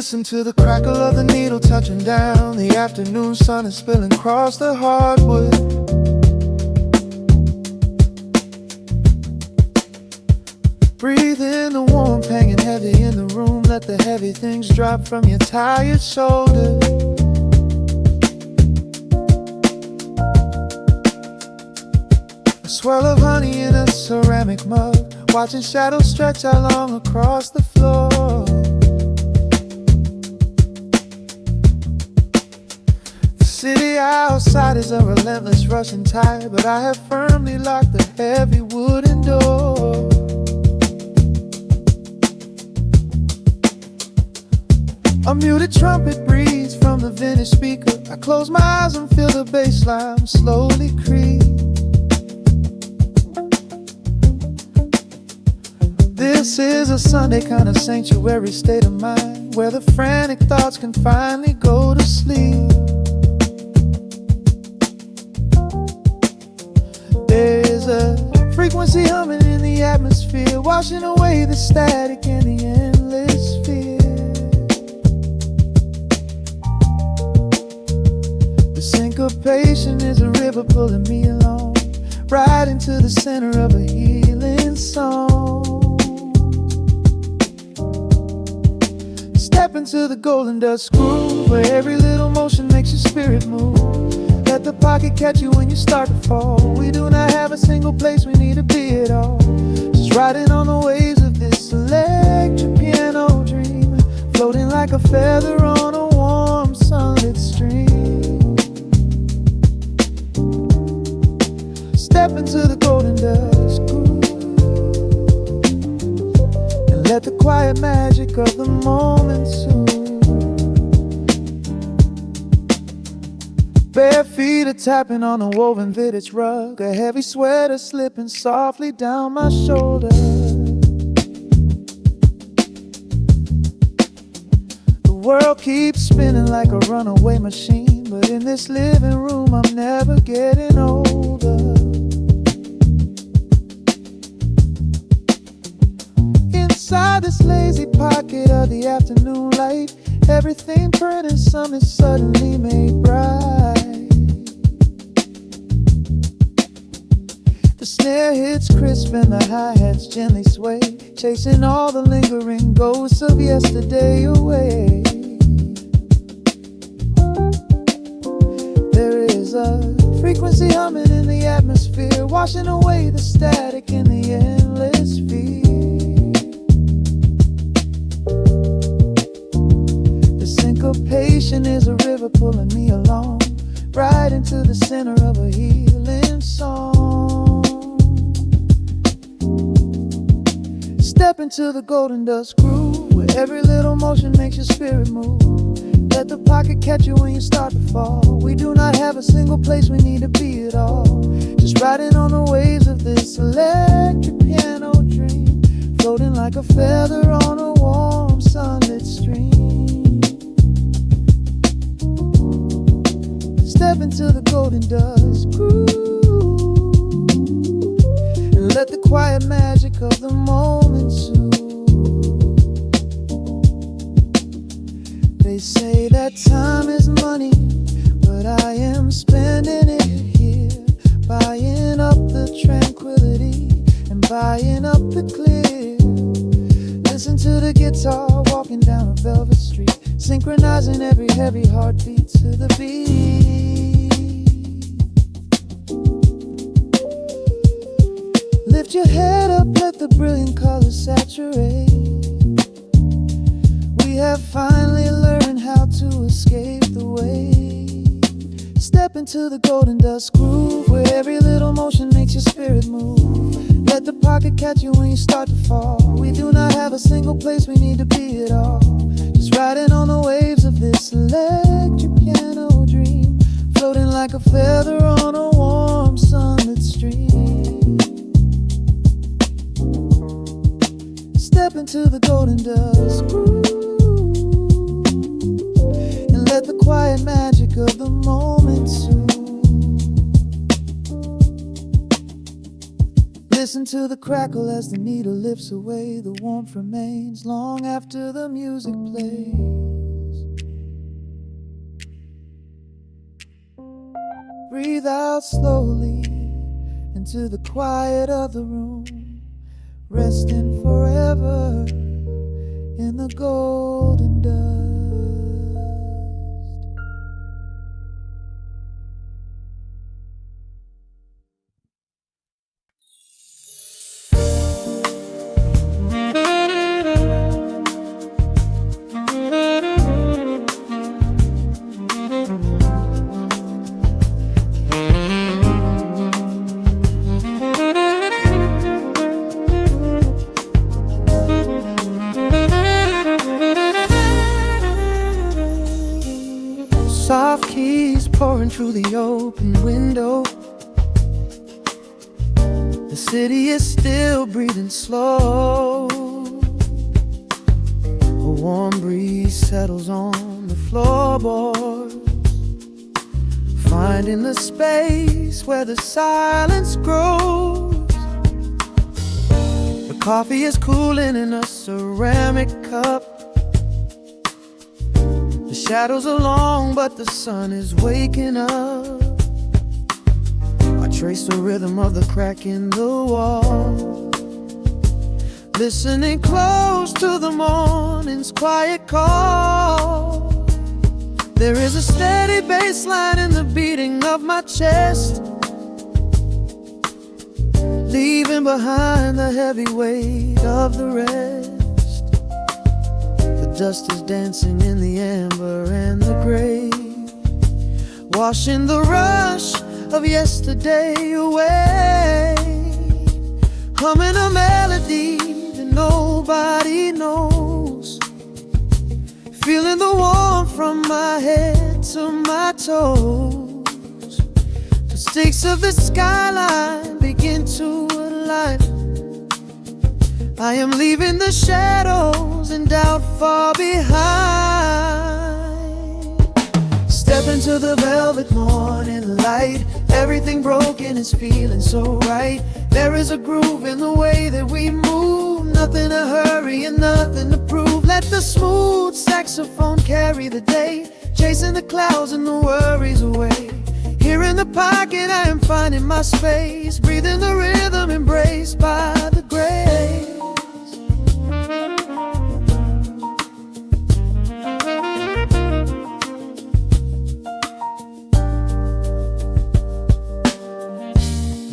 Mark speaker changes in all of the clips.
Speaker 1: Listen to the crackle of the needle touching down. The afternoon sun is spilling across the hardwood. Breathe in the warmth hanging heavy in the room. Let the heavy things drop from your tired shoulders. A swirl of honey in a ceramic mug, watching shadows stretch out long across the floor. The city outside is a relentless rushing tide, but I have firmly locked the heavy wooden door. A muted trumpet breathes from the vintage speaker. I close my eyes and feel the bass line slowly creep. This is a Sunday kind of sanctuary state of mind, where the frantic thoughts can finally go to sleep. There's a frequency humming in the atmosphere, washing away the static and the endless fear. The syncopation is a river pulling me along, right into the center of a healing song. Step into the golden dust groove, where every little motion makes your spirit move. Let the pocket catch you when you start to fall. We do not have a single place we need to be at all. Just riding on the waves of this electric piano dream, floating like a feather on a warm sunlit stream. Step into the golden dust groove, and let the quiet magic of the moment soothe. Bare feet are tapping on a woven vintage rug, a heavy sweater slipping softly down my shoulder. The world keeps spinning like a runaway machine, but in this living room I'm never getting older. Inside this lazy pocket of the afternoon light, everything burning, something suddenly made bright. The snare hits crisp and the hi-hats gently sway, chasing all the lingering ghosts of yesterday away. There is a frequency humming in the atmosphere, washing away the static in the endless fear. Syncopation is a river pulling me along, right into the center of a healing song. Step into the golden dust groove, where every little motion makes your spirit move. Let the pocket catch you when you start to fall. We do not have a single place we need to be at all. Just riding on the waves of this electric piano dream, floating like a feather on a warm sunlit stream. Step into the golden dust groove, and let the quiet magic of the moment soothe. They say that time is money, but I am spending it here, buying up the tranquility and buying up the clear. Listen to the guitar walking down a velvet street, synchronizing every heavy heartbeat to the beat. Lift your head up, let the brilliant colors saturate. We have finally learned how to escape the wave. Step into the golden dust groove, where every little motion makes your spirit move. Let the pocket catch you when you start to fall. We do not have a single place we need to be at all. Just riding on the waves of this electric piano dream, floating like a feather on a warm sunlit stream. Step into the golden dust groove, and let the quiet magic of the moment soothe. Listen to the crackle as the needle lifts away. The warmth remains long after the music plays. breathe out slowly into the quiet of the room, resting forever in the golden dust. Soft keys pouring through the open window. The city is still breathing slow. A warm breeze settles on the floorboards, finding the space where the silence grows. The coffee is cooling in a ceramic cup. The shadows are long, but the sun is waking up. I trace the rhythm of the crack in the wall, listening close to the morning's quiet call. There is a steady bass line in the beating of my chest, leaving behind the heavy weight of the rest. The dust is dancing in the amber and the gray, washing the rush of yesterday away. Humming a melody that nobody knows, feeling the warmth from my head to my toes. The stakes of the skyline begin to align. I am leaving the shadows and doubt far behind. Step into the velvet morning light. Everything broken is feeling so right. There is a groove in the way that we move. Nothing to hurry and nothing to prove. Let the smooth saxophone carry the day, chasing the clouds and the worries away. Here in the pocket I am finding my space, breathing the rhythm embraced by the grace.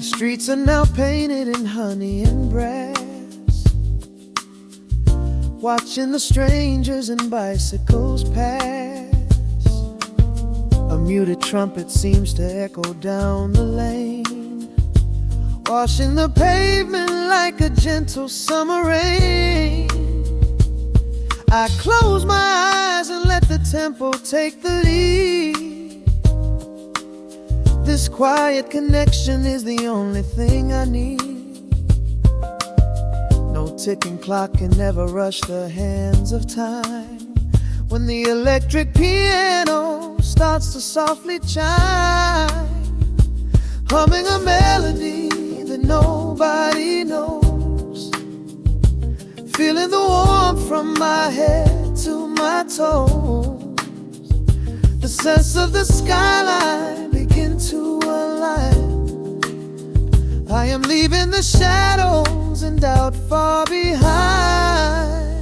Speaker 1: Streets are now painted in honey and brass, watching the strangers and bicycles pass. A muted trumpet seems to echo down the lane, washing the pavement like a gentle summer rain. I close my eyes and let the tempo take the lead. This quiet connection is the only thing I need. No ticking clock can never rush the hands of time. When the electric piano starts to softly chime, humming a melody that nobody knows, feeling the warmth from my head to my toes. The sense of the skyline begin to align. I am leaving the shadows and doubt far behind.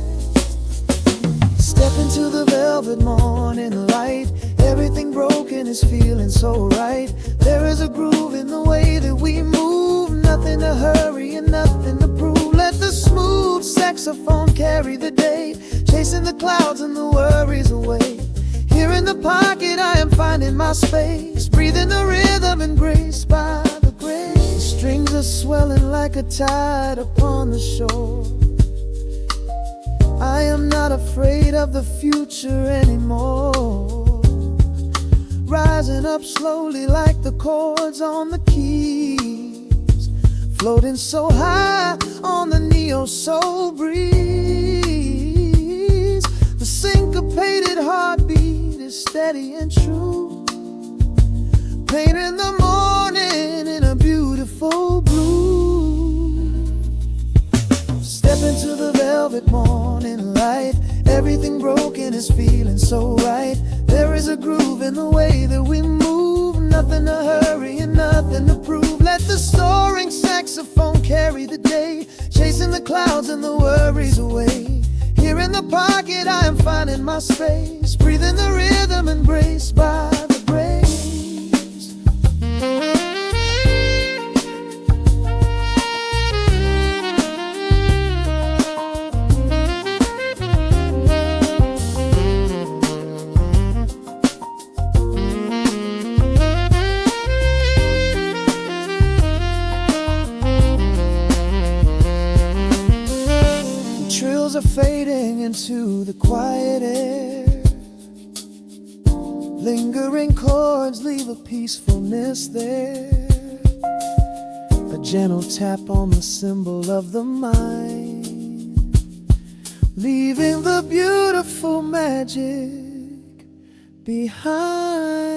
Speaker 1: Step into the velvet morning light. Everything broken is feeling so right. There is a groove in the way that we move. Nothing to hurry and nothing to prove. Let the smooth saxophone carry the day, chasing the clouds and the worries away. Here in the pocket I am finding my space, breathing the rhythm and grace by the grace. The strings are swelling like a tide upon the shore. I am not afraid of the future anymore, rising up slowly like the chords on the keys, floating so high on the neo-soul breeze. The syncopated heartbeat is steady and true, painting the morning in a beautiful blue. Step into the velvet morning light. Everything broken is feeling so right. There is a groove in the way that we move. Nothing nothing to hurry and nothing to prove. Let the soaring saxophone carry the day, chasing the clouds and the worries away. Here in the pocket I am finding my space, breathing the rhythm, embraced by the breeze. Trills are fading into the quiet air. Lingering chords leave a peacefulness there. A gentle tap on the cymbal of the mind, leaving the beautiful magic behind.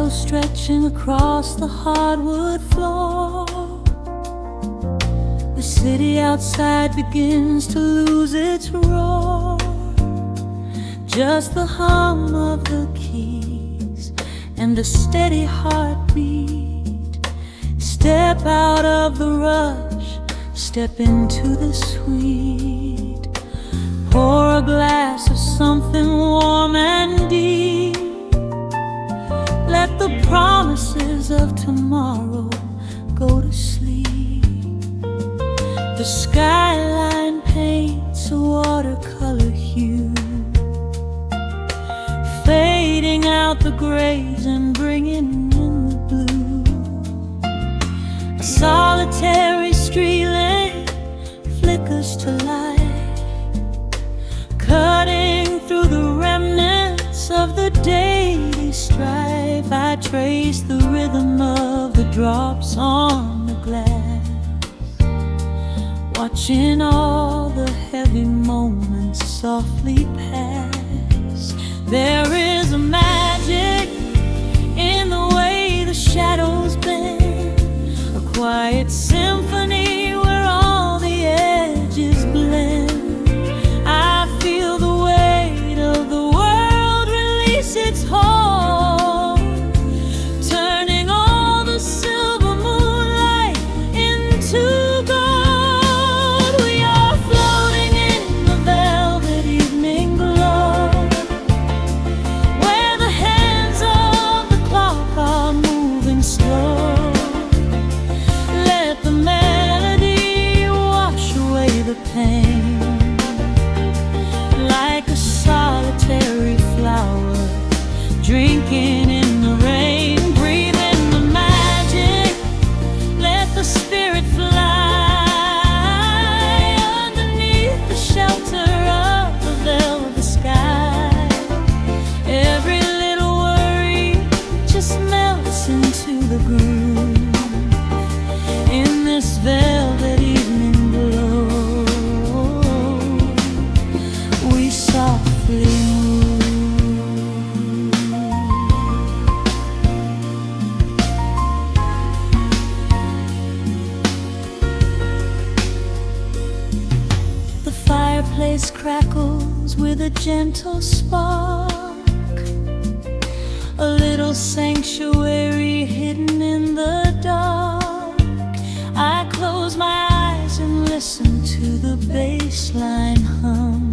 Speaker 2: Stretching across the hardwood floor, the city outside begins to lose its roar. Just the hum of the keys and a steady heartbeat. Step out of the rush, step into the sweet. Pour a glass of something warm and deep. Let the promises of tomorrow go to sleep. The skyline paints a watercolor hue, fading out the grays and bringing in the blue. A solitary street lamp flickers to life, cutting through the remnants of the daily strife. I trace the rhythm of the drops on the glass, watching all the heavy moments softly pass. There is a magic in the way the shadows bend, a quiet symphony where all the edges blend. I feel the weight of the world release its hold, turning all the silver moonlight into gold. We are floating in the velvet evening glow, where the hands of the clock are moving slow. Let the melody wash away the pain, like a solitary flower drinking in the rain. Breathe in the magic, let the spirit fly underneath the shelter of the velvet sky. Every little worry just melts into the groove in this velvet evening glow. We softly move. The fireplace crackles with a gentle spark, a little sanctuary hidden in the dark. I close my eyes and listen to the bass line hum,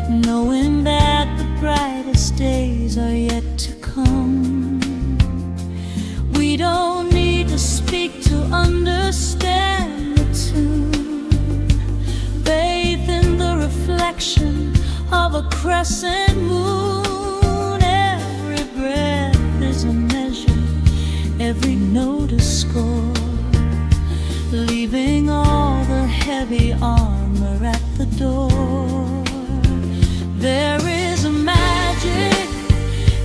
Speaker 2: knowing that the brightest days are yet to come. We don't need to speak to understand the tune, bathed in the reflection of a crescent moon. Every breath is a measure, every note a score, leaving all the heavy armor at the door. There is a magic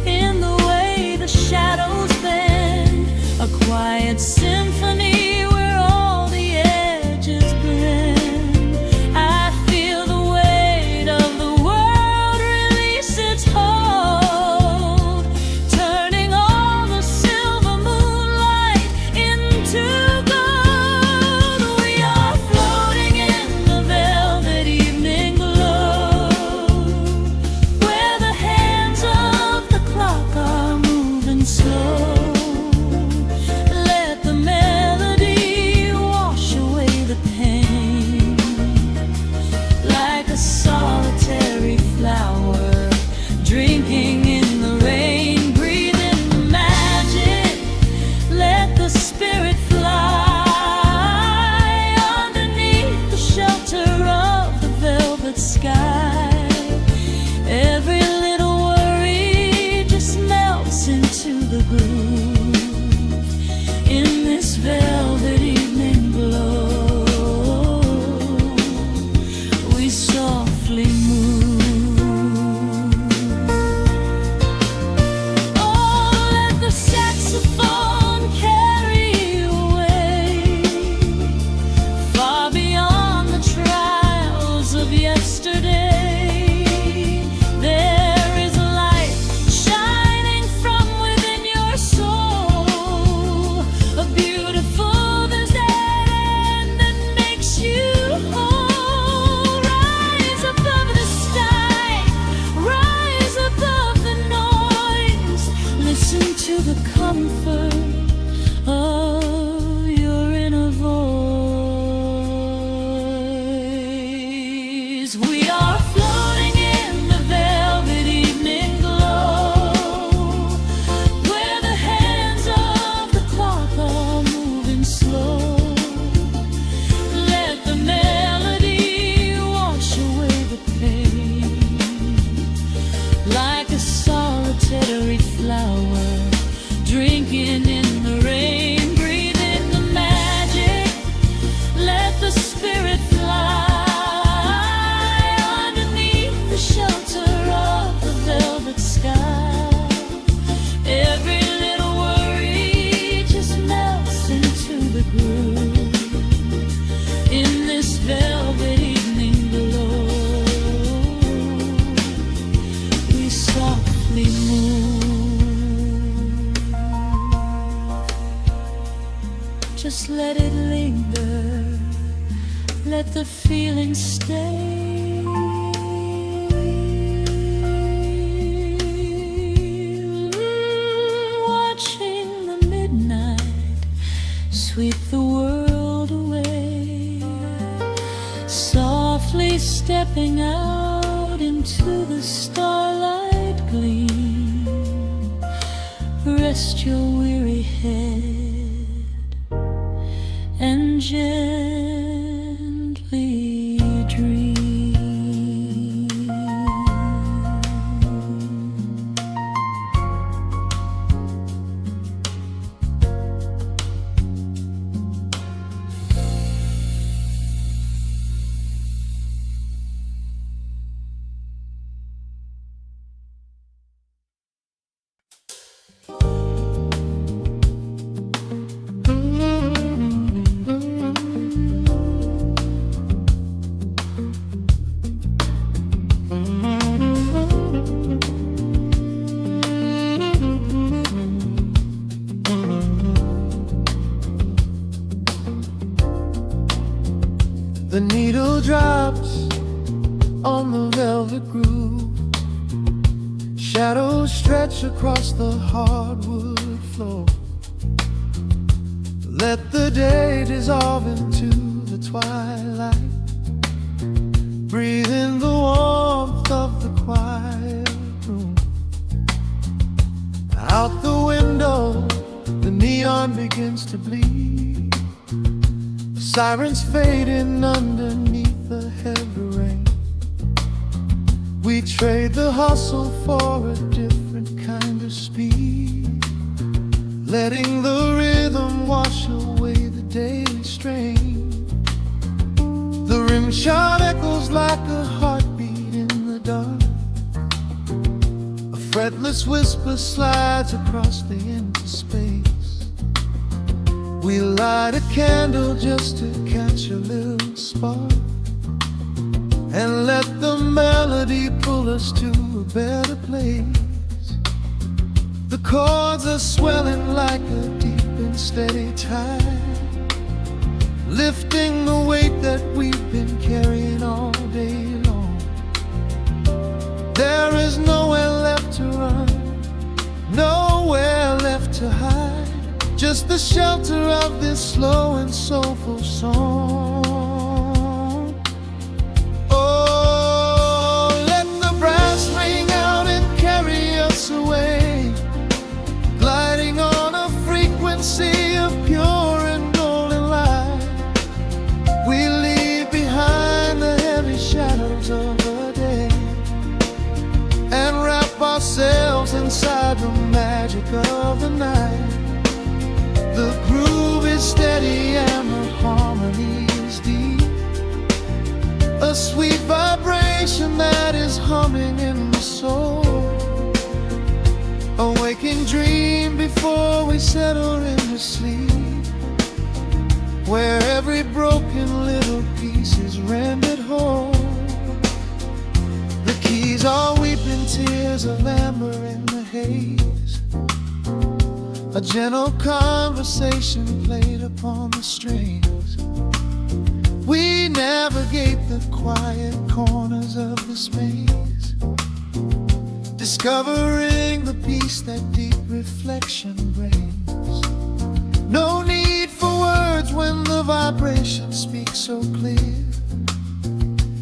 Speaker 2: in the way the shadows bend, a quiet symphony where all the edges blend. I feel the weight of the world release its hold, turning all the silver moonlight into gold. We are floating in the velvet evening glow, where the hands of the clock are moving slow. Let the melody wash away the pain, like a solitary flower drinking in the rain. Breathe in the magic, let the spirit fly underneath the shelter of the velvet sky. Every little worry just melts into the groove in this velvet evening glow. We softly move. Oh, let the saxophone carry you away, far beyond the trials of yesterday. There is a light shining from within your soul, a beautiful vision that makes you whole. Rise above the sky, rise above the noise. Listen to the comfort of your inner voice. We are floating in the velvet evening glow, where the hands of the clock are moving slow. Let the melody wash away the pain, like a solitary flower drinking in the rain. Breathe in the magic, let the spirit fly underneath the shelter of the velvet sky. Every little worry just melts into the groove in this velvet evening glow. We softly move. Just let it linger, let the feeling stay. Watching the midnight sweep the world away, softly stepping out into the starlight gleam. Rest your weary head and gently dream.
Speaker 1: The needle drops on the velvet groove. Shadows stretch across the hardwood floor. Let the day dissolve into the twilight. Breathe in the warmth of the quiet room. Out the window, the neon begins to bleed. Sirens fading underneath the heavy rain. We trade the hustle for a different kind of speed, letting the rhythm wash away the daily strain. slingshot echoes like a heartbeat in the dark. A fretless whisper slides across the empty space. We light a candle just to catch a little spark, and let the melody pull us to a better place. The chords are swelling like a deep and steady tide, lifting the weight that we've been carrying all day long. There is nowhere left to run, nowhere left to hide, just the shelter of this slow and soulful song. Oh, let the brass ring out and carry us away, gliding on a frequency of pure and golden light. We leave behind the heavy shadows of the day, and wrap ourselves inside the magic of the night. The groove is steady and the harmony is deep, a sweet vibration that is humming in the soul. A waking dream before we settle into sleep, where every broken little piece is rendered whole. The keys are weeping tears of amber in the haze, a gentle conversation played upon the strings. We navigate the quiet corners of this maze, discovering the peace that deep reflection brings. No need for words when the vibration speaks so clear,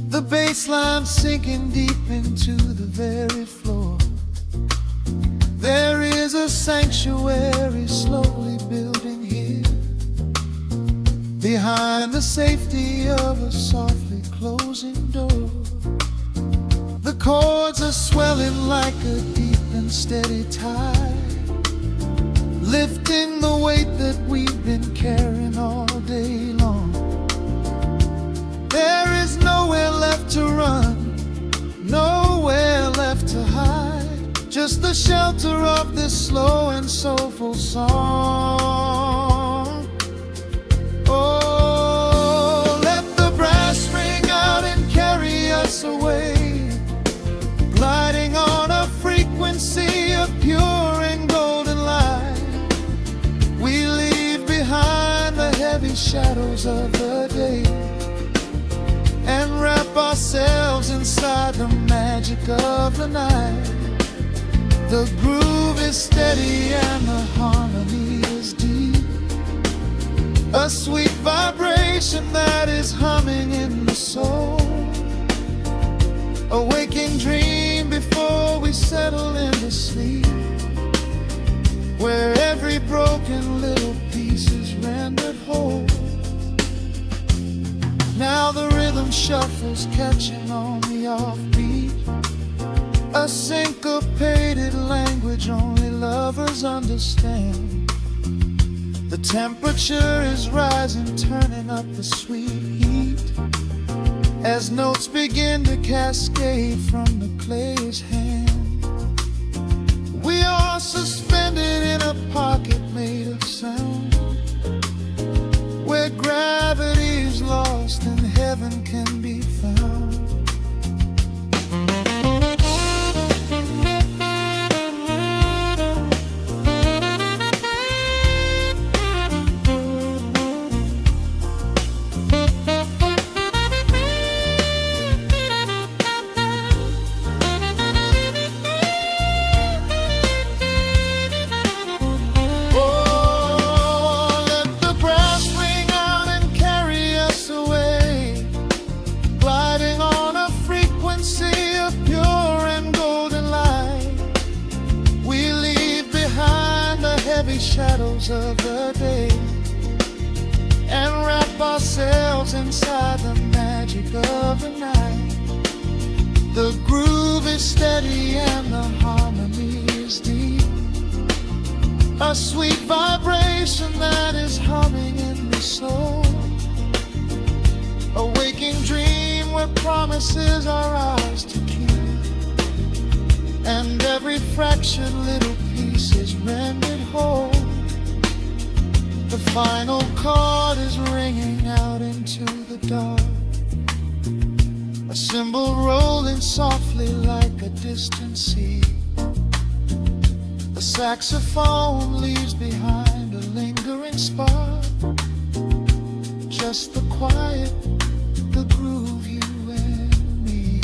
Speaker 1: the bass line sinking deep into the very floor. There is a sanctuary slowly building here, behind the safety of a softly closing door. The chords are swelling like a deep and steady tide, lifting the weight that we've been carrying all day long. There is nowhere left to run, nowhere left to hide, just the shelter of this slow and soulful song. Oh, let the brass ring out and carry us away, gliding on a frequency of pure and golden light. We leave behind the heavy shadows of the day, and wrap ourselves inside the magic of the night. The groove is steady and the harmony is deep, a sweet vibration that is humming in the soul. A waking dream before we settle into sleep, where every broken little piece is rendered whole. Now the rhythm shuffles, catching on the offbeat, a syncopated language only lovers understand. The temperature is rising, turning up the sweet heat, as notes begin to cascade from the player's hand. We are suspended in a pocket made of sound, where gravity is lost and heaven can be found. Shadows of the day, and wrap ourselves inside the magic of the night. The groove is steady and the harmony is deep, a sweet vibration that is humming in the soul. A waking dream where promises are ours to keep, and every fractured little piece is rendered whole. The final chord is ringing out into the dark, a cymbal rolling softly like a distant sea. The saxophone leaves behind a lingering spark, just the quiet, the groove, you and me.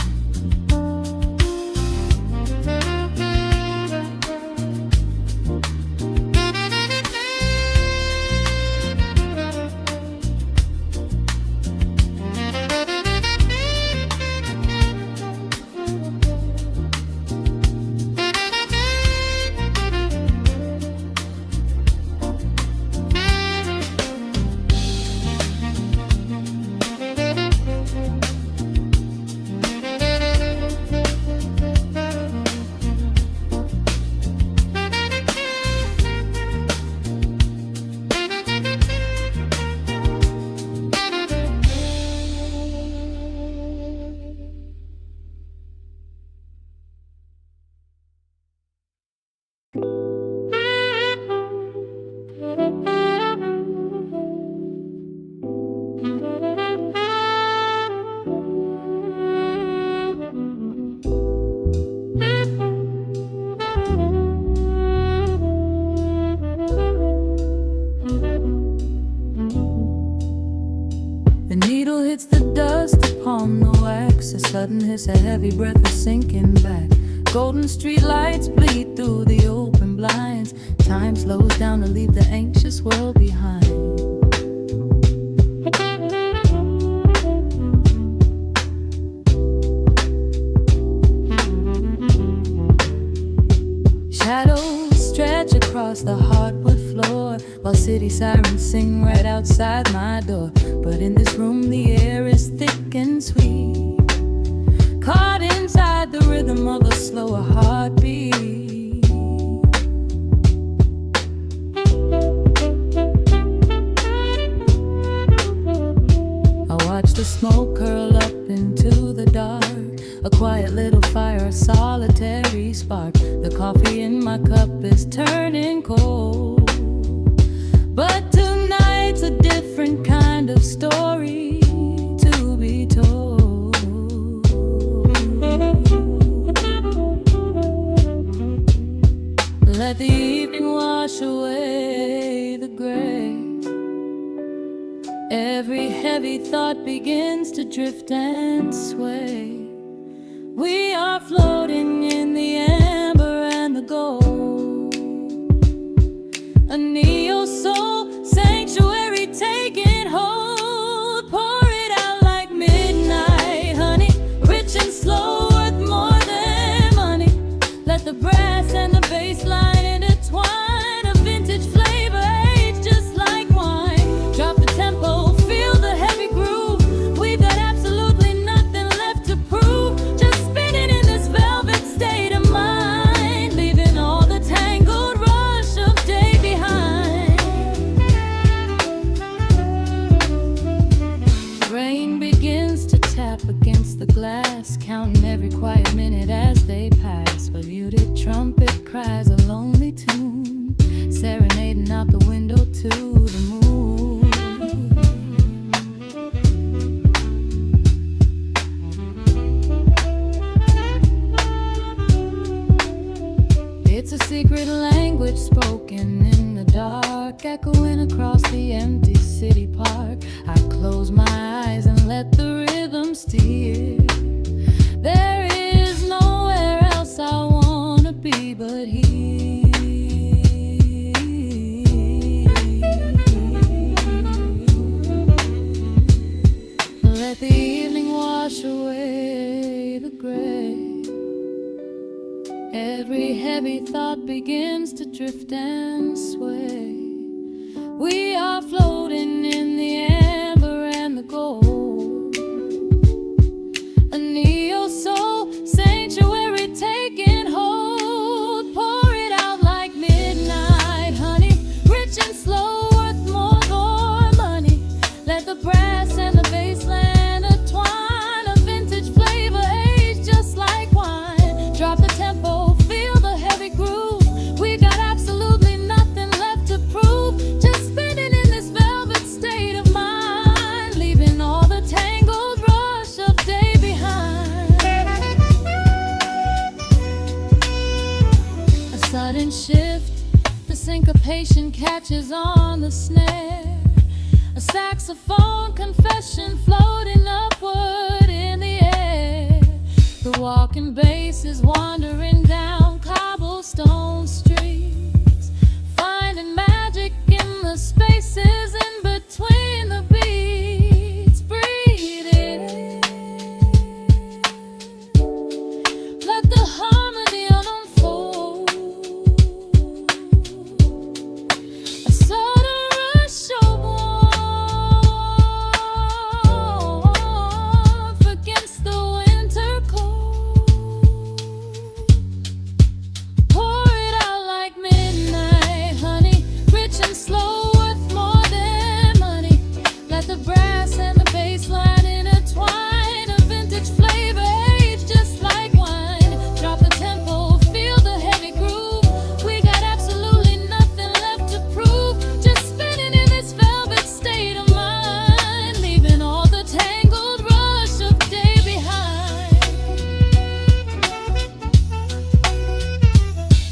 Speaker 2: The needle hits the dust upon the wax. A sudden hiss, a heavy breath is sinking back. Golden street lights bleed through the open blinds. Time slows down to leave the anxious world behind. Shadows stretch across the hardwood floor, while city sirens sing right outside my door. But in this room the air is thick and sweet, caught inside the rhythm of a slower heartbeat. I watch the smoke curl up into the dark, a quiet little fire, a solitary spark. The coffee in my cup is turning cold, but tonight's a different kind of story to be told. Let the evening wash away the gray. Every heavy thought begins to drift and sway. We are floating in the amber and the gold, a neo-soul sanctuary taking hold. Pour it out like midnight honey, rich and slow, worth more than money. Let the brass and the bass line intertwine, a vintage flavor aged just like wine. Drop the tempo, feel the heavy groove. We've got absolutely nothing left to prove, just spinning in this velvet state of mind, leaving all the tangled rush of day behind. Rain begins to tap against the glass, counting every quiet minute as they pass. A muted trumpet cries a lonely tune, serenading out the window to the moon. It's a secret language spoken in the dark, echoing across the empty city park. I close my eyes and let the rhythm steer. There is nowhere else I wanna be but here. Let the evening wash away the gray. Every heavy thought begins to drift and sway. We are floating in the amber and the gold, a neo-soul sanctuary taking hold. Pour it out like midnight honey, rich and slow, worth more than money. Let the brass and the bass land intertwine, a shift, the syncopation catches on the snare. A saxophone confession floating upward in the air. The walking bass is wandering down cobblestone streets, finding magic in the spaces in between the beats. Breathe it in, let the harmony unfold. A sudden rush of warmth against the winter cold. Pour it out like midnight honey, rich and slow, worth more than money. Let the brass and the bass line intertwine, a vintage flavor aged just like wine. Drop the tempo, feel the heavy groove. We got absolutely nothing left to prove, just spinning in this velvet state of mind, leaving all the tangled rush of day behind.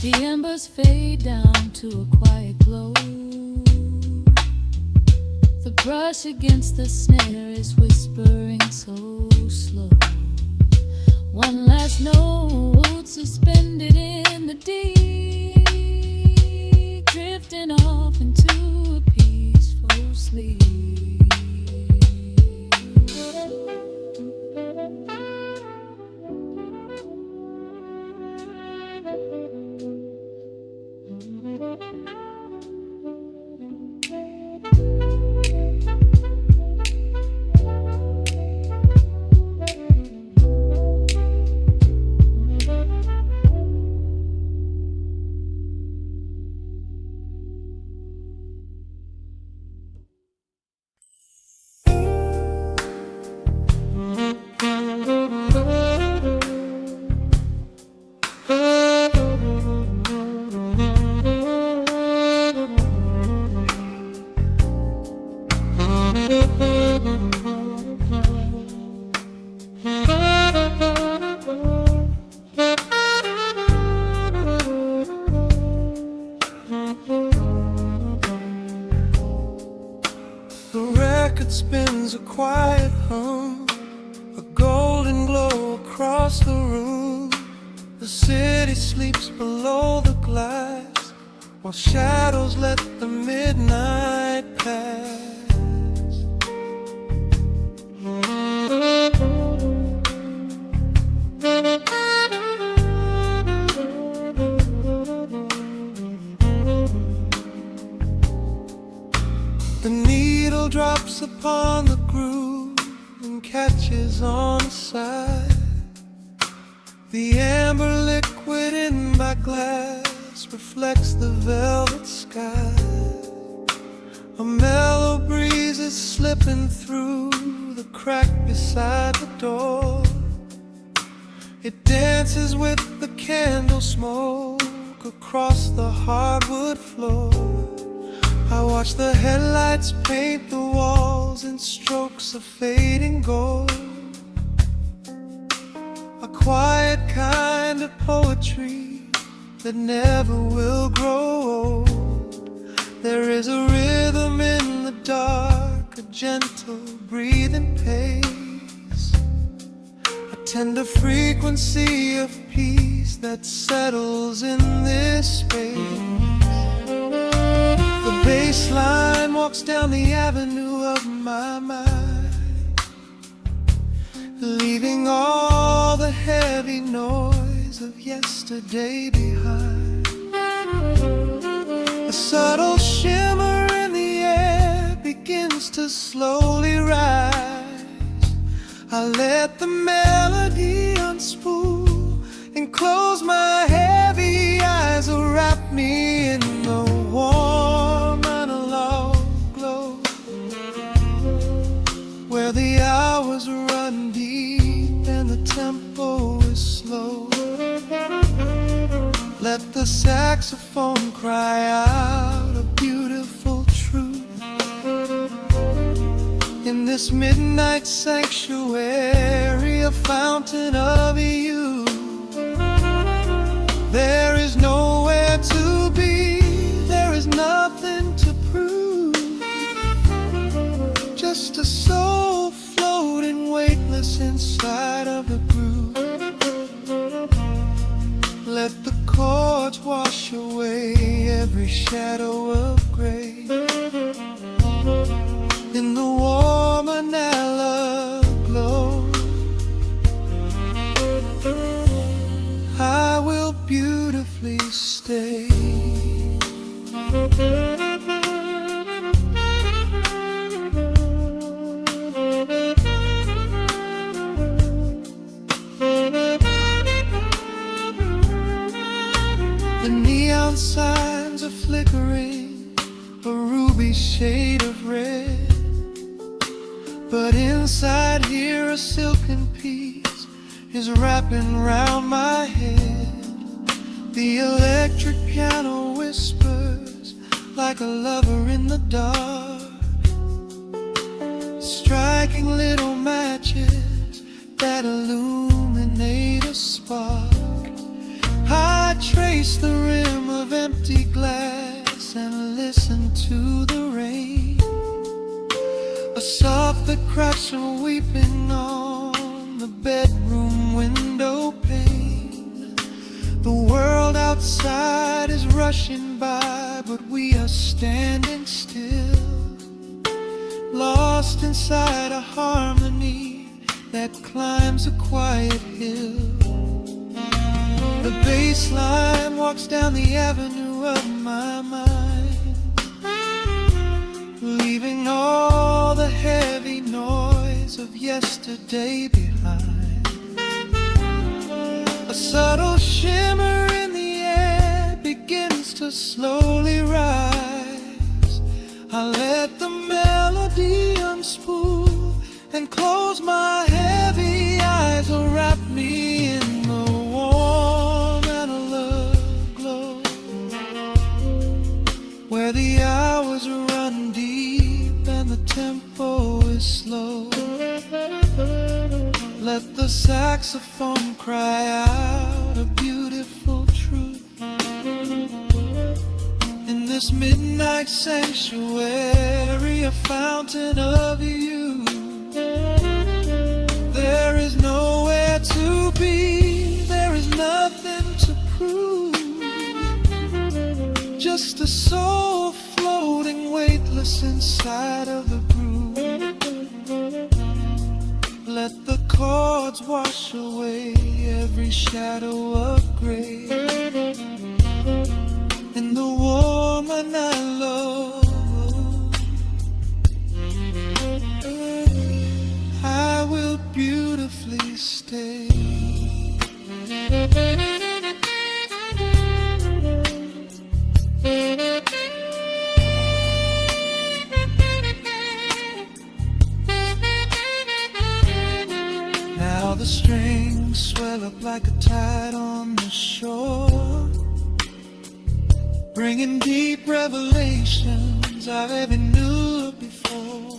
Speaker 2: The embers fade down to a quiet glow. The brush against the snare is whispering so slow. One last note suspended in the deep, drifting off into a peaceful sleep.
Speaker 1: The record spins a quiet hum, a golden glow across the room. The city sleeps below the glass, while shadows let the midnight pass. The needle drops upon the groove and catches on the side. The amber liquid in my glass reflects the velvet sky. A mellow breeze is slipping through the crack beside the door. It dances with the candle smoke across the hardwood floor. I watch the headlights paint the walls in strokes of fading gold. A quiet kind of poetry that never will grow old. There is a rhythm in the dark, a gentle breathing pace, a tender frequency of peace that settles in this space. The bass line walks down the avenue of my mind, leaving all the heavy noise of yesterday behind. A subtle shimmer in the air begins to slowly rise. I let the melody unspool and close my heavy eyes, wrap me in the warm analog glow, where the hours run deep and the tempo is slow. Let the saxophone cry out a beautiful truth in this midnight sanctuary, a fountain of youth. There is nowhere to shadow of gray. In the warm vanilla glow, I will beautifully stay. The neon signs are flickering, a ruby shade of red. But inside here a silken peace is wrapping round my head. The electric piano whispers like a lover in the dark, striking little matches that illuminate a spark. I trace the rim of empty glass and listen to the rain, a soft that cracks from weeping on the bedroom window pane. The world outside is rushing by, but we are standing still, lost inside a harmony that climbs a quiet hill. The bass line walks down the avenue of my mind, leaving all the heavy noise of yesterday behind. A subtle shimmer in the air begins to slowly rise. I let the melody unspool and close my heavy eyes, or wrap me in the warm analog glow, where the hours run deep and the tempo is slow. Let the saxophone cry out a beautiful truth in this midnight sanctuary, a fountain of youth. There is nowhere to be, there is nothing to prove, just a soul floating weightless inside of the groove. Let the chords wash away every shadow of gray. In the warm and I love, I will beautifully stay. Now the strings swell up like a tide on the shore, bringing deep revelations I've ever knew before.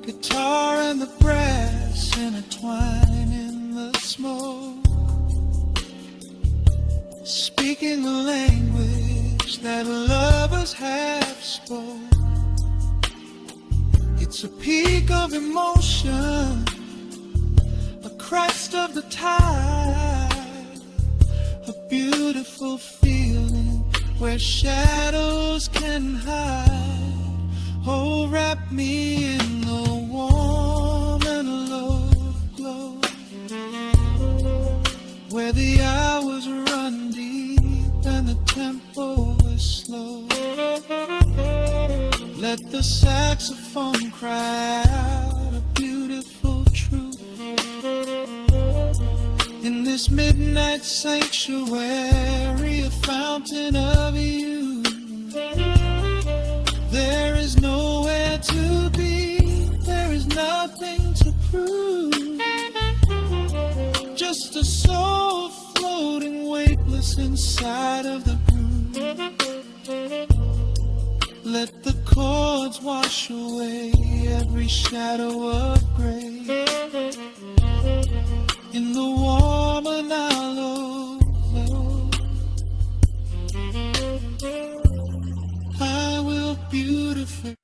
Speaker 1: Guitar and the brass intertwine in the smoke, speaking the language that lovers have spoke. It's a peak of emotion, a crest of the tide, a beautiful feeling where shadows can hide. Oh, wrap me in the warm analog glow, where the hours run deep and the tempo is slow. Let the saxophone cry out a beautiful truth in this midnight sanctuary, a fountain of youth. There is nowhere to be, there is nothing to prove, just a soul floating weightless inside of the groove. Let the chords wash away every shadow of gray. In the warm and hollow glow, I will beautifully.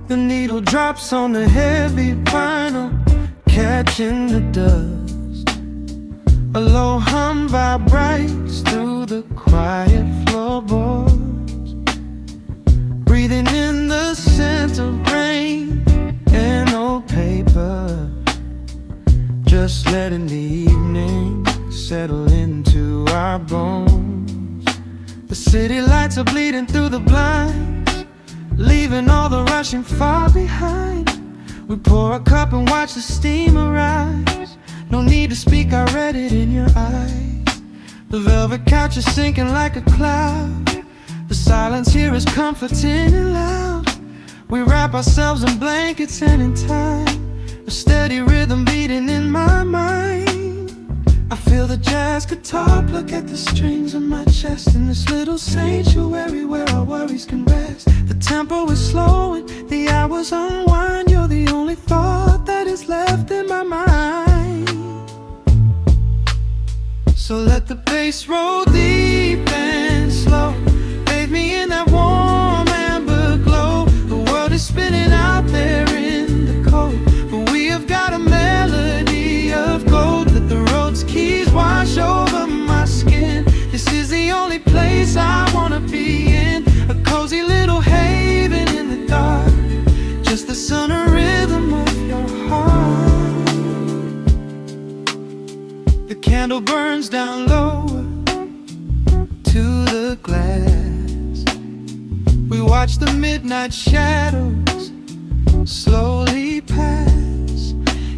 Speaker 1: The needle drops on the heavy vinyl, catching the dust. A low hum vibrates through the quiet floorboards, breathing in the scent of rain and old paper. Just letting the evening settle into our bones. The city lights are bleeding through the blinds, leaving all the rushing far behind. We pour a cup and watch the steam arise. No need to speak, I read it in your eyes. The velvet couch is sinking like a cloud. The silence here is comforting and loud. We wrap ourselves in blankets and in time, a steady rhythm beating in my mind. I feel the jazz guitar pluck at the strings of my chest, in this little sanctuary where our worries can rest. The tempo is slowing, the hours unwind. You're the only thought that is left in my mind. So let the bass roll deep and slow, bathe me in that warm amber glow. The world is spinning out there in the cold, but we have got a melody of gold. Let the road's keys wash over my skin. This is the only place I wanna be in, a cozy little haven in the dark, just the sun and rhythm of your heart. The candle burns down lower to the glass. We watch the midnight shadows slowly pass.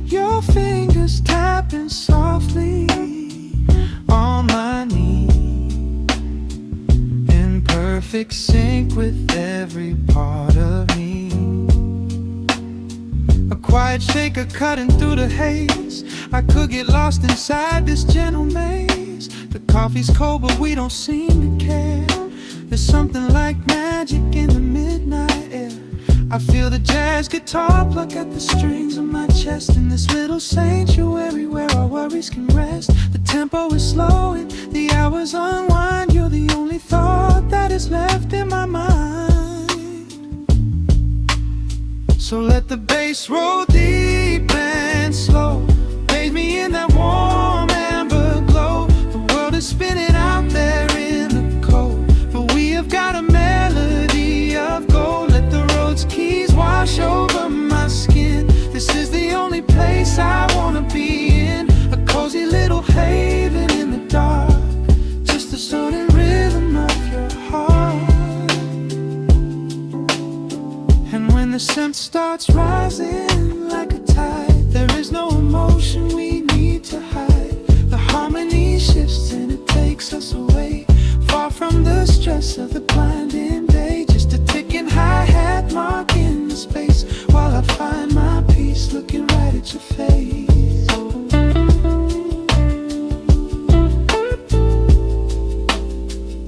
Speaker 1: Your fingers tapping softly on my knee, in perfect sync with every part of me. A quiet shaker cutting through the haze. I could get lost inside this gentle maze. The coffee's cold but we don't seem to care. There's something like magic in the midnight air. I feel the jazz guitar pluck at the strings of my chest, in this little sanctuary where our worries can rest. The tempo is slowing, the hours unwind. You're the only thought that is left in my mind. So let the bass roll deep and slow, bathe me in that warm amber glow. The world is spinning out there in the cold, but we have got a melody of gold. Let the road's keys wash over my skin. This is the only place I wanna be in, a cozy little haven in the dark, just the sound and rhythm of your heart. And when the scent starts rising like a tide, there is no emotion we need to hide. The harmony shifts and it takes us away, far from the stress of the blinding day. Just a ticking hi-hat marking the space, while I find my peace looking right at your face.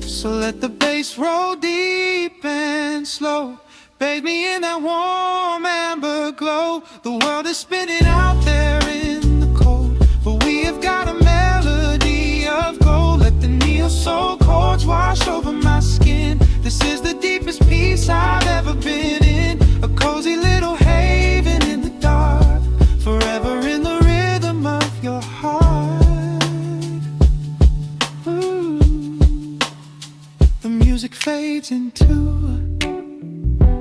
Speaker 1: So let the bass roll deep and slow, bathe me in that warm amber glow. The world is spinning out there in the cold, but we have got a melody of gold. Let the neo-soul chords wash over my skin. This is the deepest peace I've ever been in, a cozy little haven in the dark, forever in the rhythm of your heart. Ooh. The music fades into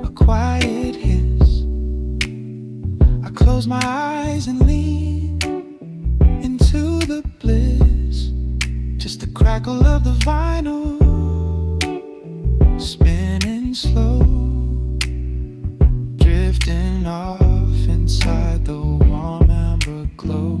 Speaker 1: a quiet hiss. I close my eyes and lean into the bliss, just the crackle of the vinyl spinning slow, drifting off inside the warm amber glow.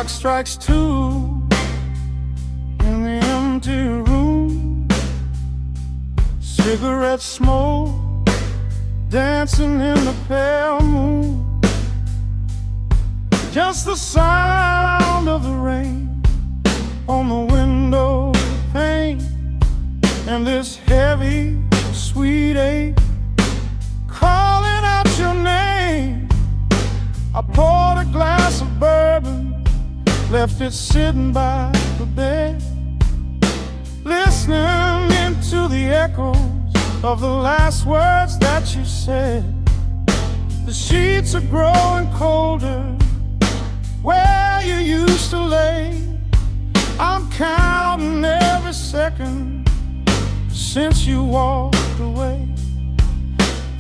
Speaker 1: clock strikes 2 in the empty room. Cigarette smoke dancing in the pale moon. Just the sound of the rain on the window pane, and this heavy, sweet ache calling out your name. I poured a glass of bourbon, left it sitting by the bed, listening into the echoes of the last words that you said. The sheets are growing colder where you used to lay. I'm counting every second since you walked away.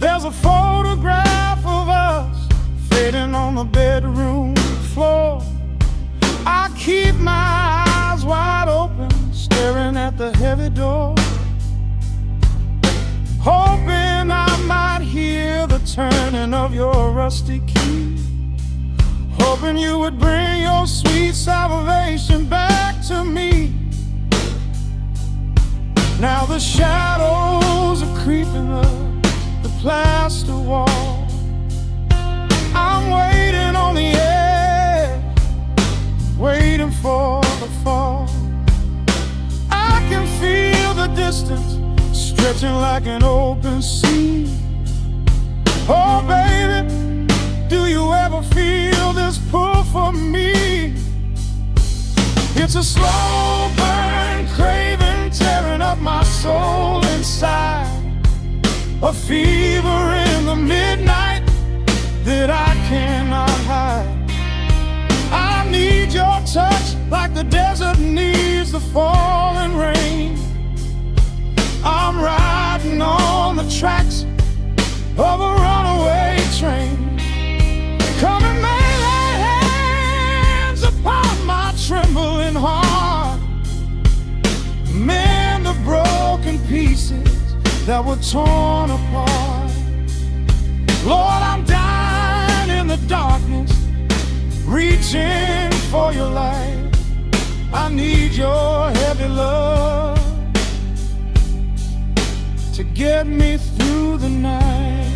Speaker 1: There's a photograph of us fading on the bedroom floor. I keep my eyes wide open, staring at the heavy door, hoping I might hear the turning of your rusty key, hoping you would bring your sweet salvation back to me. Now the shadows are creeping up the plaster wall. I'm waiting on the edge, waiting for the fall. I can feel the distance stretching like an open sea. Oh baby, do you ever feel this pull for me? It's a slow burn craving tearing up my soul inside, a fever in the midnight that I cannot hide. I need your touch like the desert needs the falling rain. I'm riding on the tracks of a runaway train. Come and lay hands upon my trembling heart, mend the broken pieces that were torn apart. Lord, I'm dying in the darkness, reaching for your light. I need your heavy love to get me through the night.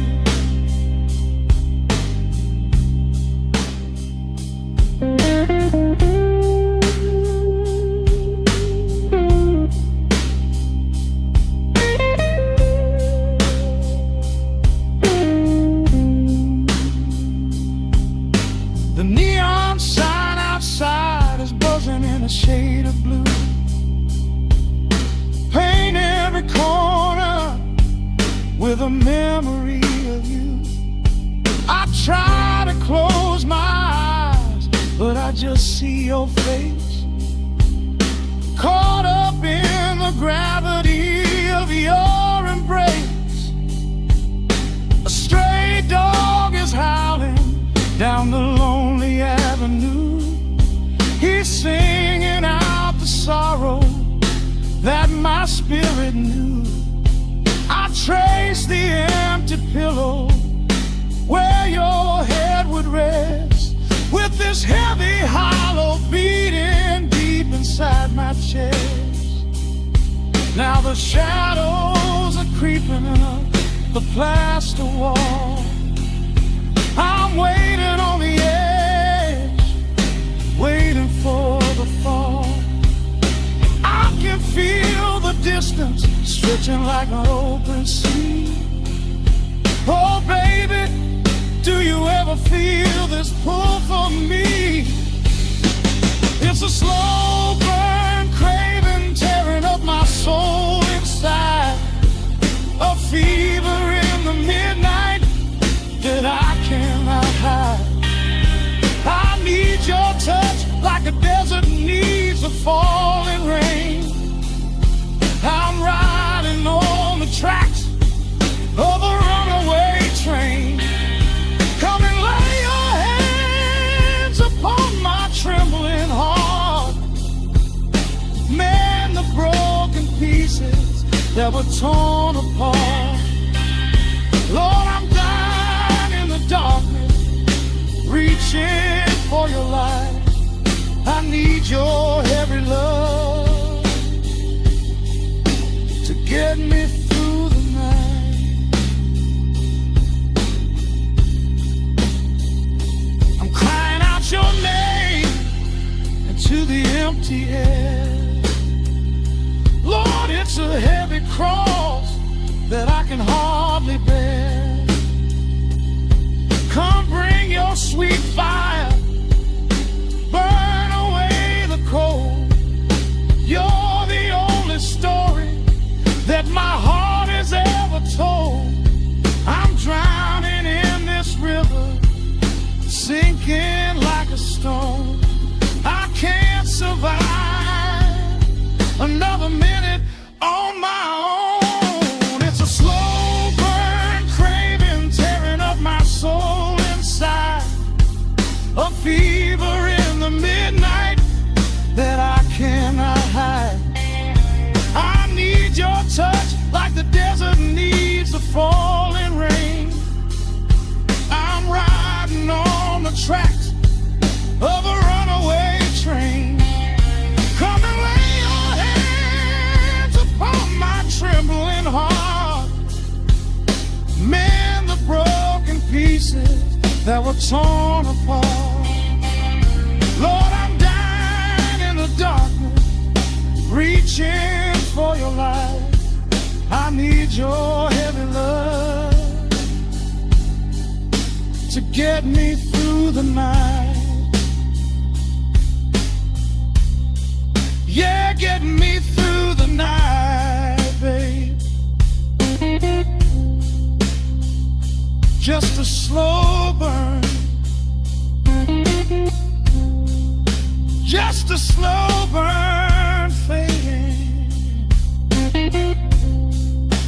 Speaker 1: The neon sign outside is buzzing in a shade of blue. Paint every corner with a memory of you. I try to close my eyes, but I just see your face, caught up in the gravity of your embrace. A stray dog is howling down the lonely avenue. He's singing out the sorrow that my spirit knew. I trace the empty pillow where your head would rest, with this heavy hollow beating deep inside my chest. Now the shadows are creeping up the plaster wall. I'm waiting on the edge, waiting for the fall. I can feel the distance stretching like an open sea. Oh baby, do you ever feel this pull for me? It's a slow burn craving tearing up my soul inside, a fever in the midnight that I cannot hide. I need your touch like a desert needs a falling rain. I'm riding on the tracks of a runaway train. Come and lay your hands upon my trembling heart, mend the broken pieces that were torn apart. Lord, I'm dying in the darkness, reaching for your light. I need your heavy love to get me through the night. I'm crying out your name into the empty air. Lord, it's a heavy cross that I can hardly bear. Come bring your sweet fire, burn away the cold. You're the only story that my heart has ever told. I'm drowning in this river, sinking like a stone. I can't survive another minute on my own. It's a slow burn craving, tearing up my soul inside. A fever in the midnight that I cannot hide. I need your touch like the desert needs the falling rain. I'm riding on the tracks of a runaway train. Come and lay your hands upon my trembling heart. Mend the broken pieces that were torn apart. Lord, I'm dying in the darkness, reaching for your light. I need your heavy love to get me through the night. Yeah, get me through the night, babe. Just a slow burn, just a slow burn fading.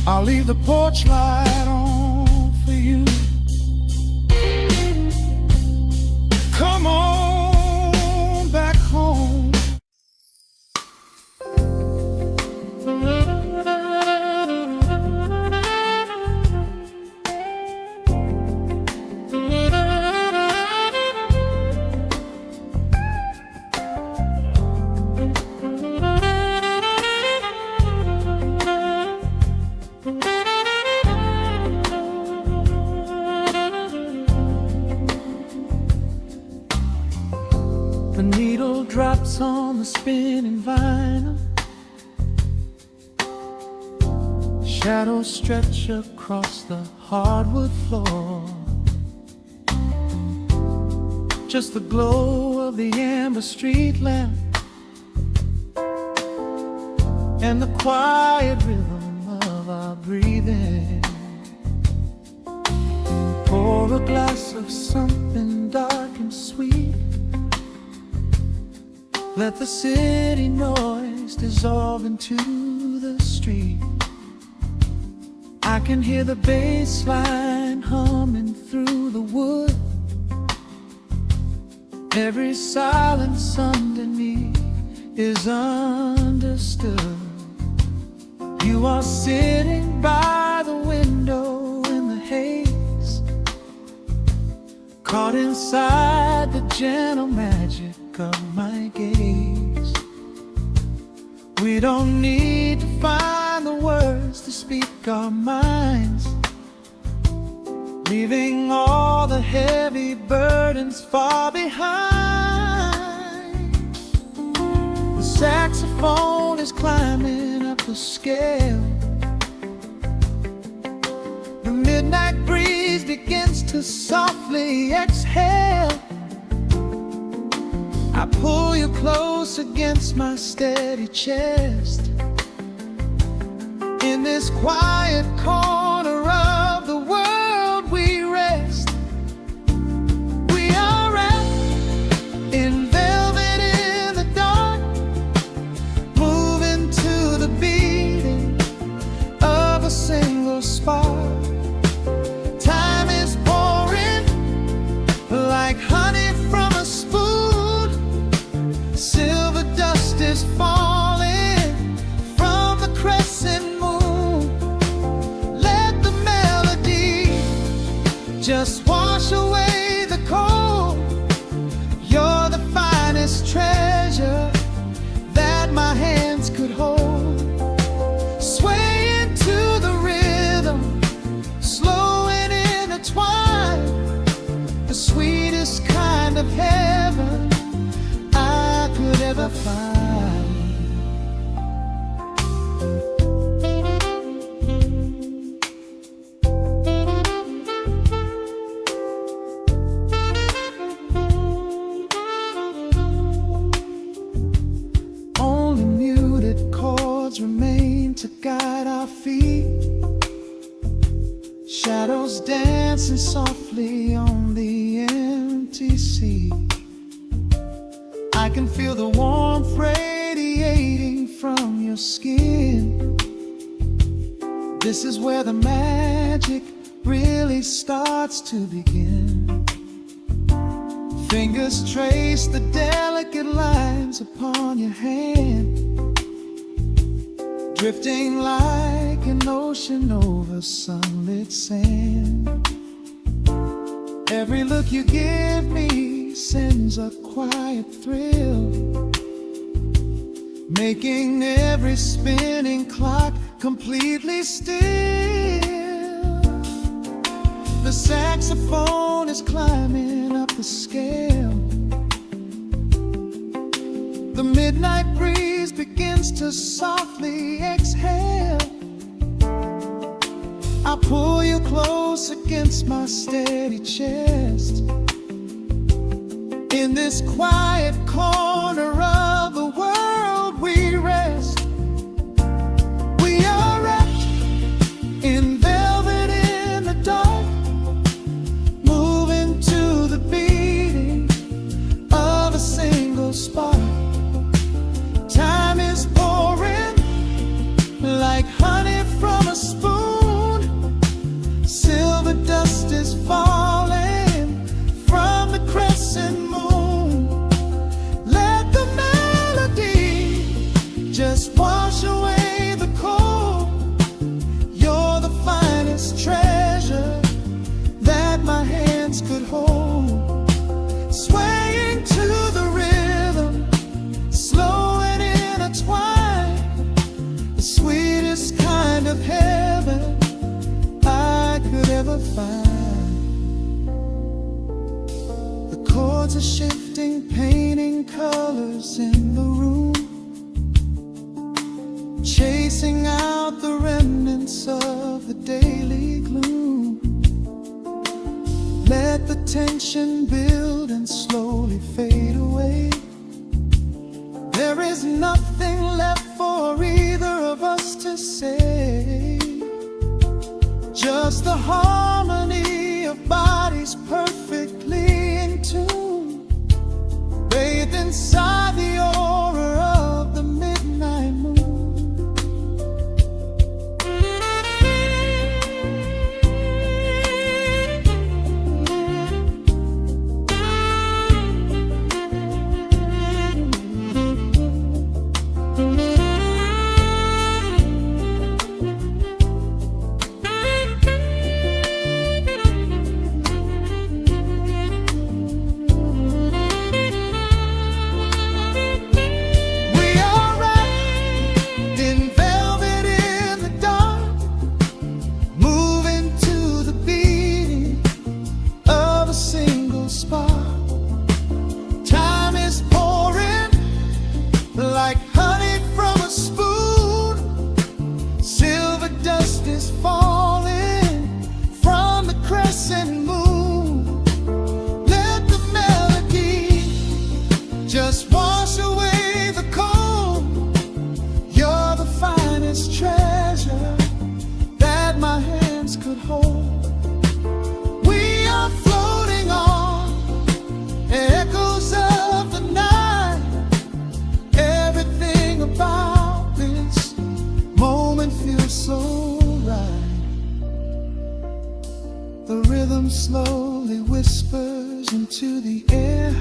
Speaker 1: I'll leave the porch light on for you. Come on back home. The needle drops on the spinning vinyl. Shadows stretch across the hardwood floor. Just the glow of the amber street lamp and the quiet rhythm of our breathing. Pour a glass of something dark and sweet. Let the city noise dissolve into the street. I can hear the bass line humming through the wood. Every silence underneath is understood. You are sitting by the window in the haze, caught inside the gentle magic of my gaze. We don't need to find the words to speak our minds, leaving all the heavy burdens far behind. The saxophone is climbing up the scale. The midnight breeze begins to softly exhale. I pull you close against my steady chest. In this quiet corner of the world we rest. We are wrapped in velvet in the dark, moving to the beating of a single spark. Time is pouring like honey from a spoon. Silver dust is falling from the crescent moon. Let chords remain to guide our feet. Shadows dancing softly on the empty sea. I can feel the warmth radiating from your skin. This is where the magic really starts to begin. Fingers trace the delicate lines upon your hand, drifting like an ocean over sunlit sand. Every look you give me sends a quiet thrill, making every spinning clock completely still. The saxophone is climbing up the scale. The midnight breeze begins to softly exhale. I pull you close against my steady chest. In this quiet corner of the world we rest. We are wrapped in velvet in the dark, moving to the beating of a single spark. Time is pouring like honey from a spoon. Silver dust is falling from the crescent moon. Let the melody just wash away the cold. You're the finest treasure that my hands could hold. Swaying to the rhythm, slow and intertwined, the sweetest kind of heaven I could ever find. The chords are shifting, painting colors in the room, chasing out the remnants of the daily gloom. Let the tension build and slowly fade away. There is nothing left for either of us to say. Just the harmony of bodies perfectly in tune, bathed inside the aura of the midnight moon. Like honey from a spoon, silver dust is falling from the crescent moon. Let the melody just wash away the cold. You're the finest treasure that my hands could hold. We are floating on echoes of the night. Everything about this moment feels so right. The rhythm slowly whispers into the air,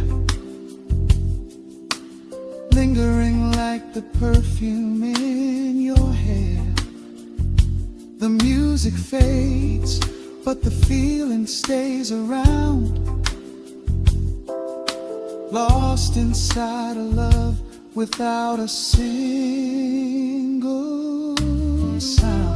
Speaker 1: lingering like the perfume in your hair. The music fades, but the feeling stays around, lost inside a love without a single sound.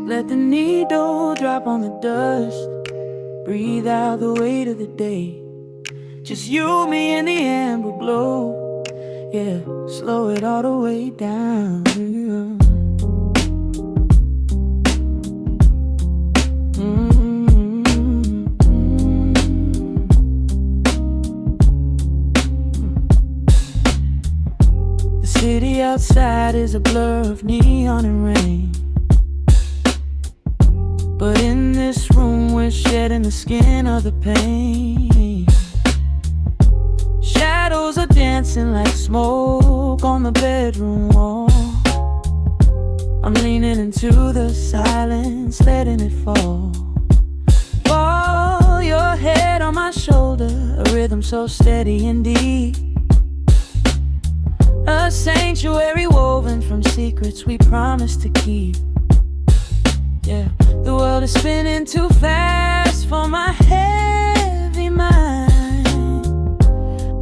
Speaker 2: Let the needle drop on the dust. Breathe out the weight of the day. Just you, me, and the amber glow. Yeah, slow it all the way down. The city outside is a blur of neon and rain, but in this room we're shedding the skin of the pain. Shadows are dancing like smoke on the bedroom wall. I'm leaning into the silence, letting it fall. Fall, your head on my shoulder, a rhythm so steady and deep. A sanctuary woven from secrets we promised to keep. Yeah, the world is spinning too fast for my heavy mind,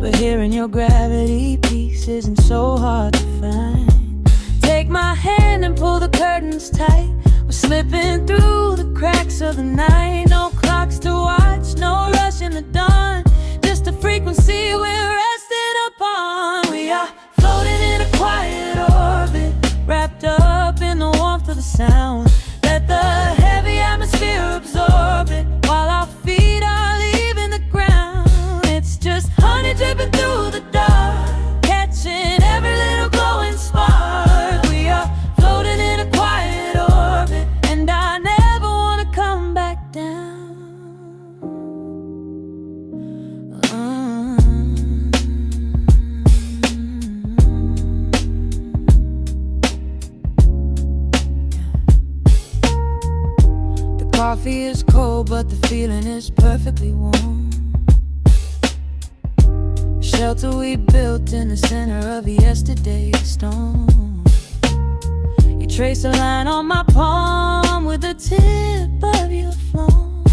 Speaker 2: but hearing your gravity piece isn't so hard to find. Take my hand and pull the curtains tight. We're slipping through the cracks of the night. No clocks to watch, no rush in the dawn, just a frequency we're resting upon. We are floating in a quiet orbit, wrapped up in the warmth of the sound. Let the heavy atmosphere absorb it, while our feet are leaving the ground. It's just honey dripping through the dark, catching every little glowing spark. We are floating in a quiet orbit, and I never want to come back down. Coffee is cold, but the feeling is perfectly warm. Shelter we built in the center of yesterday's storm. You trace a line on my palm with the tip of your phone,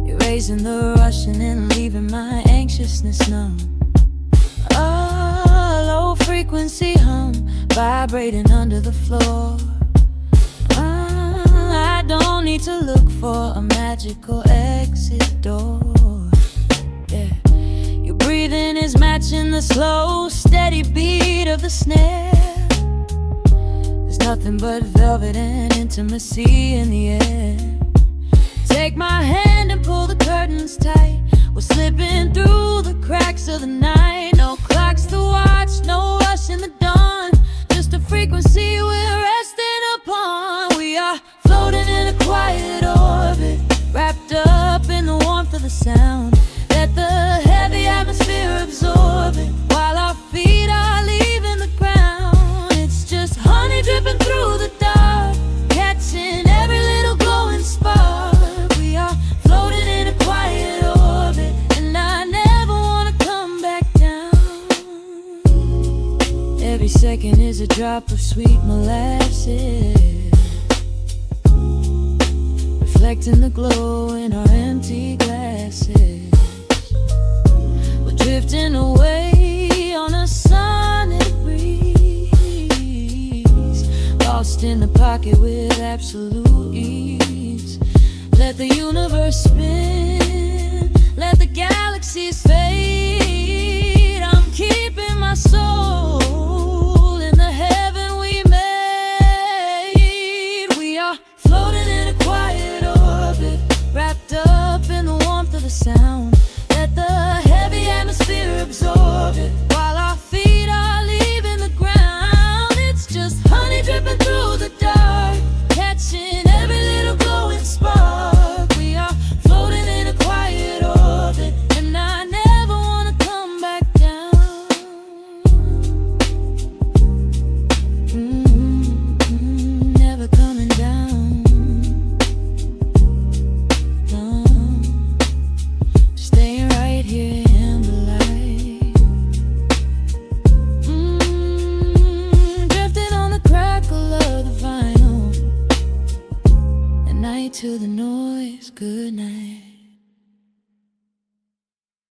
Speaker 2: erasing the rushing and leaving my anxiousness numb. A low frequency hum vibrating under the floor. I don't need to look for a magical exit door. Yeah, your breathing is matching the slow, steady beat of the snare. There's nothing but velvet and intimacy in the air. Take my hand and pull the curtains tight. We're slipping through the cracks of the night. No clocks to watch, no rush in the dawn, just a frequency we're resting upon. We are floating in a quiet orbit, wrapped up in the warmth of the sound. Let the heavy atmosphere absorb it, while our feet are leaving the ground. It's just honey dripping through the dark, catching every little glowing spark. We are floating in a quiet orbit, and I never want to come back down. Every second is a drop of sweet molasses, reflecting the glow in our empty glasses. We're drifting away on a sonic breeze, lost in the pocket with absolute ease. Let the universe spin, let the galaxies fade. I'm keeping my soul in the heaven we made. We are floating in a quiet orbit, wrapped up in the warmth of the sound. Let the heavy atmosphere absorb it, while our feet are leaving the ground. It's just honey dripping through the dark, catching every little glowing spark. We are floating in a quiet orbit, and I never want to come back down. Never coming down. No, staying right here in the light. Drifting on the crackle of the vinyl, at night to the noise. Good night.